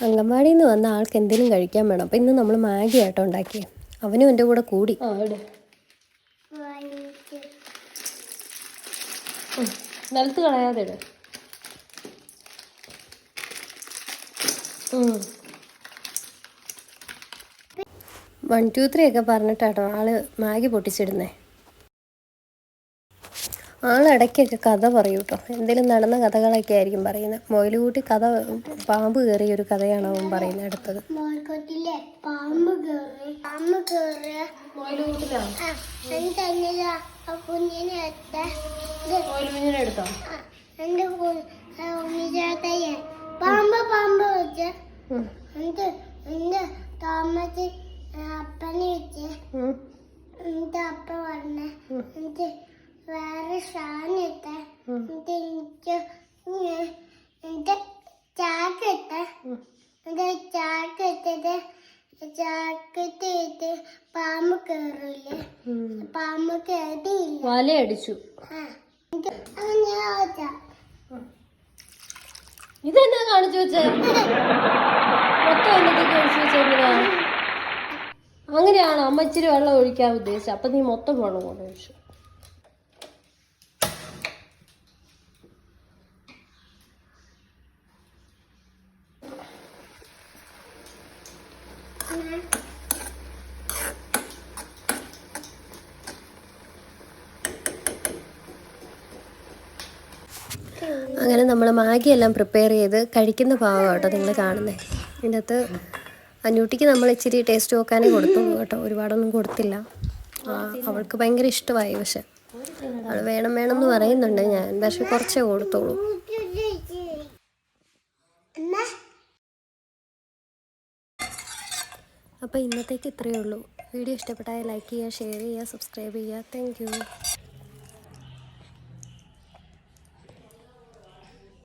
അങ്കൻവാടിയിൽ നിന്ന് വന്ന ആൾക്ക് എന്തെങ്കിലും കഴിക്കാൻ വേണം. അപ്പം ഇന്ന് നമ്മൾ മാഗി ആട്ടോ ഉണ്ടാക്കിയത്. അവനും എൻ്റെ കൂടെ കൂടി. നിലത്ത് കളയാതെ ഇട്. 1 2 3 ഒക്കെ പറഞ്ഞിട്ടാട്ടോ ആള് മാഗി പൊട്ടിച്ചിടുന്നേ. ആളിടയ്ക്കൊക്കെ കഥ പറയൂ കേട്ടോ. എന്തെങ്കിലും നടന്ന കഥകളൊക്കെ ആയിരിക്കും പറയുന്നത്. മൊയിലുകൂട്ടി കഥ പാമ്പ് കയറിയ ഒരു കഥയാണ് അവൻ പറയുന്നത് അടുത്തത്. അപ്പനെ വെച്ച് അപ്പ പറഞ്ഞ വേറെ സാധനത്തെ എന്റെ ചാക്കിട്ട് ചാക്കത്തിട്ട് പാമ്പ് കയറില്ലേ, പാമ്പ് കയറിയില്ല, വലയടിച്ചു. ഇതെന്നാ കാണിച്ചു വെച്ചേ? മൊത്തം എന്നത്തേക്ക് ഒഴിച്ചു വെച്ചെങ്ങനെയാ? അങ്ങനെയാണോ അമ്മ ഇച്ചിരി വെള്ളം ഒഴിക്കാൻ ഉദ്ദേശിച്ചത്? അപ്പം നീ മൊത്തം വെള്ളം കൊണ്ട് ഒഴിച്ചു. അങ്ങനെ നമ്മൾ മാഗിയെല്ലാം പ്രിപ്പയർ ചെയ്ത് കഴിക്കുന്ന ഭാഗം കേട്ടോ നിങ്ങൾ കാണുന്നത്. ഇതിൻ്റെ അകത്ത് അന്യൂട്ടിക്ക് നമ്മൾ ഇച്ചിരി ടേസ്റ്റ് നോക്കാനേ കൊടുത്തുള്ളൂ കേട്ടോ, ഒരുപാടൊന്നും കൊടുത്തില്ല. അവൾക്ക് ഭയങ്കര ഇഷ്ടമായി. പക്ഷെ അവൾ വേണം എന്ന് പറയുന്നുണ്ട്. ഞാൻ പക്ഷെ കുറച്ചേ കൊടുത്തോളൂ. അപ്പോൾ ഇന്നത്തേക്ക് ഇത്രയേ ഉള്ളൂ. വീഡിയോ ഇഷ്ടപ്പെട്ടാൽ ലൈക്ക് ചെയ്യുക, ഷെയർ ചെയ്യുക, സബ്സ്ക്രൈബ് ചെയ്യുക. Thank you.